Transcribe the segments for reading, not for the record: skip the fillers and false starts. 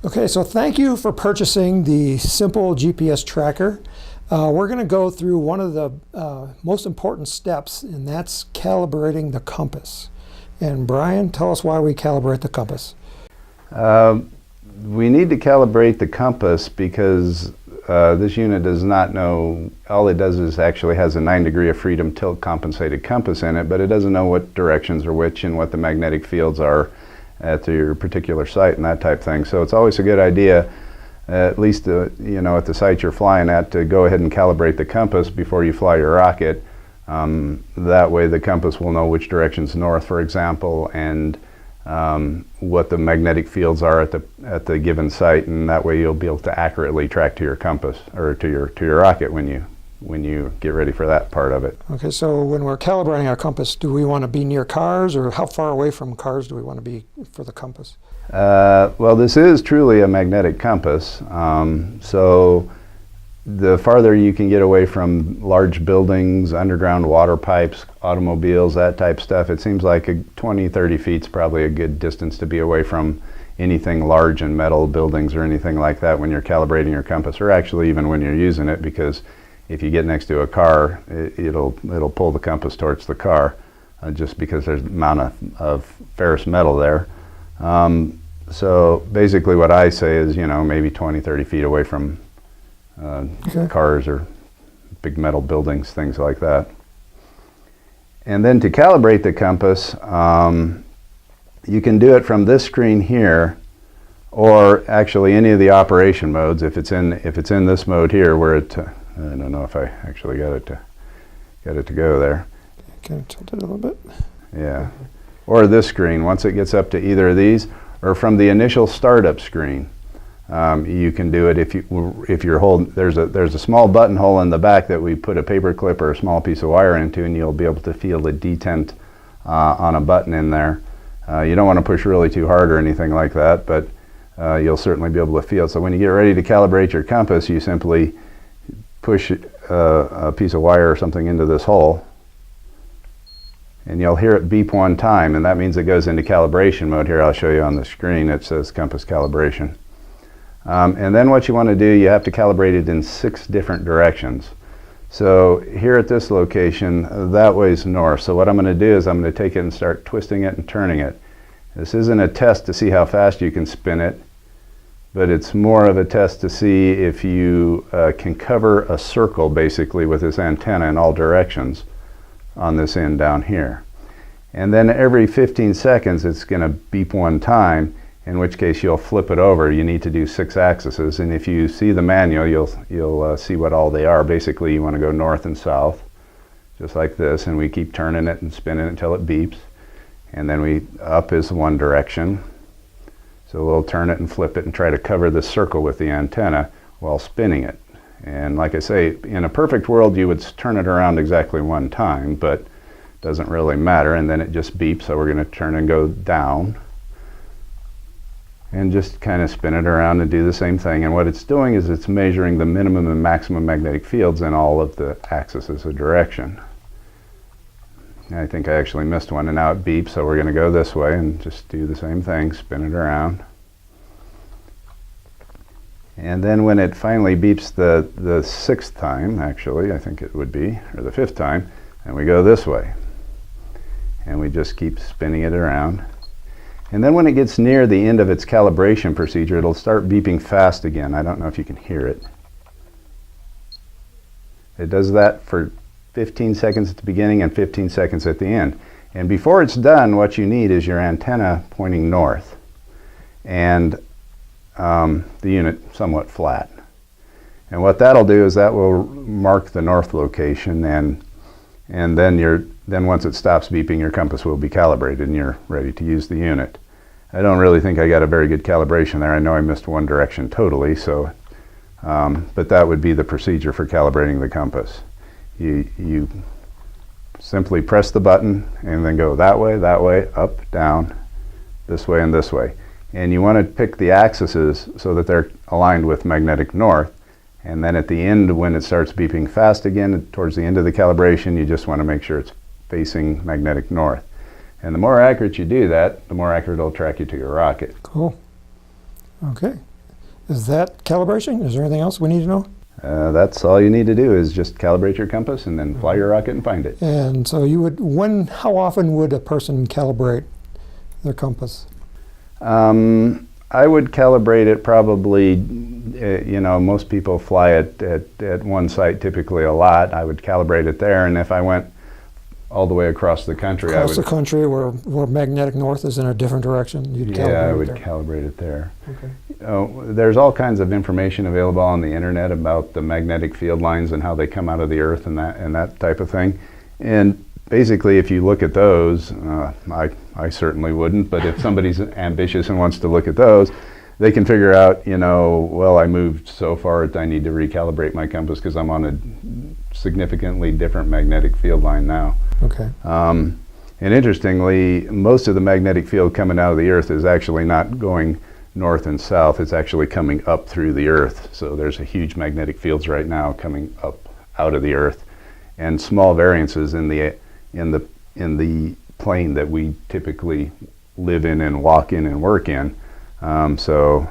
Okay, so thank you for purchasing the simple GPS tracker. We're going to go through one of the most important steps, and that's calibrating the compass. And Brian, tell us why we calibrate the compass. We need to calibrate the compass because this unit does not know, all it does is actually has a 9 degree of freedom tilt compensated compass in it, but it doesn't know what directions are which and what the magnetic fields are at your particular site and that type thing. So it's always a good idea, at least you know, at the site you're flying at, to go ahead and calibrate the compass before you fly your rocket. That way the compass will know which direction's north, for example, and what the magnetic fields are at the given site, and that way you'll be able to accurately track to your compass or to your rocket when you get ready for that part of it. Okay, so when we're calibrating our compass, do we want to be near cars, or how far away from cars do we want to be for the compass? Well, this is truly a magnetic compass, so the farther you can get away from large buildings, underground water pipes, automobiles, that type stuff, it seems like 20-30 feet is probably a good distance to be away from anything large and metal buildings or anything like that when you're calibrating your compass, or actually even when you're using it, because if you get next to a car, it'll pull the compass towards the car, just because there's an amount of ferrous metal there. So basically what I say is, you know, maybe 20-30 feet away from cars or big metal buildings, things like that. And then to calibrate the compass, you can do it from this screen here, or actually any of the operation modes. If it's in this mode here, where it I don't know if I actually got it to go there. Can I tilt it a little bit? Yeah. Or this screen, once it gets up to either of these, or from the initial startup screen. You can do it if you're holding, there's a small buttonhole in the back that we put a paper clip or a small piece of wire into, and you'll be able to feel the detent on a button in there. You don't want to push really too hard or anything like that, but you'll certainly be able to feel it. So when you get ready to calibrate your compass, you simply push a piece of wire or something into this hole, and you'll hear it beep one time, and that means it goes into calibration mode. Here, I'll show you on the screen. It says compass calibration. And then what you want to do, you have to calibrate it in 6 different directions. So here at this location, that way's north. So what I'm going to do is I'm going to take it and start twisting it and turning it. This isn't a test to see how fast you can spin it, but it's more of a test to see if you can cover a circle basically with this antenna in all directions on this end down here. And then every 15 seconds it's going to beep one time, in which case you'll flip it over. You need to do 6 axes, and if you see the manual, you'll see what all they are. Basically, you want to go north and south, just like this, and we keep turning it and spinning it until it beeps. And then up is one direction, so we'll turn it and flip it and try to cover the circle with the antenna while spinning it. And like I say, in a perfect world, you would turn it around exactly one time, but it doesn't really matter, and then it just beeps, so we're going to turn and go down and just kind of spin it around and do the same thing. And what it's doing is it's measuring the minimum and maximum magnetic fields in all of the axes of direction. I think I actually missed one, and now it beeps, so we're going to go this way and just do the same thing, spin it around. And then when it finally beeps the 6th time, actually, I think it would be, or the 5th time, and we go this way. And we just keep spinning it around. And then when it gets near the end of its calibration procedure, it'll start beeping fast again. I don't know if you can hear it. It does that for 15 seconds at the beginning and 15 seconds at the end. And before it's done, what you need is your antenna pointing north and the unit somewhat flat. And what that'll do is that will mark the north location, and then once it stops beeping, your compass will be calibrated and you're ready to use the unit. I don't really think I got a very good calibration there. I know I missed one direction totally, so but that would be the procedure for calibrating the compass. You simply press the button and then go that way, up, down, this way, and this way. And you want to pick the axes so that they're aligned with magnetic north. And then at the end, when it starts beeping fast again, towards the end of the calibration, you just want to make sure it's facing magnetic north. And the more accurate you do that, the more accurate it'll track you to your rocket. Cool. Okay. Is that calibration? Is there anything else we need to know? That's all you need to do is just calibrate your compass and then fly your rocket and find it. And so you would, how often would a person calibrate their compass? I would calibrate it probably, most people fly it at one site typically a lot. I would calibrate it there, and if I went all the way across the country, Across the country where magnetic north is in a different direction, you'd calibrate I it would there. calibrate it there. Okay. There's all kinds of information available on the internet about the magnetic field lines and how they come out of the earth and that type of thing. And basically, if you look at those, I certainly wouldn't, but if somebody's ambitious and wants to look at those, they can figure out, well, I moved so far that I need to recalibrate my compass because I'm on a significantly different magnetic field line now. Okay. And interestingly, most of the magnetic field coming out of the earth is actually not going north and south. It's actually coming up through the earth. So there's a huge magnetic fields right now coming up out of the earth, and small variances in the plane that we typically live in and walk in and work in. So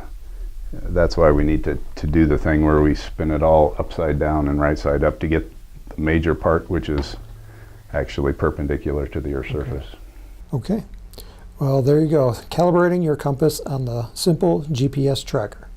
that's why we need to do the thing where we spin it all upside down and right side up to get the major part, which is actually perpendicular to the Earth's surface. Okay. Well, there you go. Calibrating your compass on the simple GPS tracker.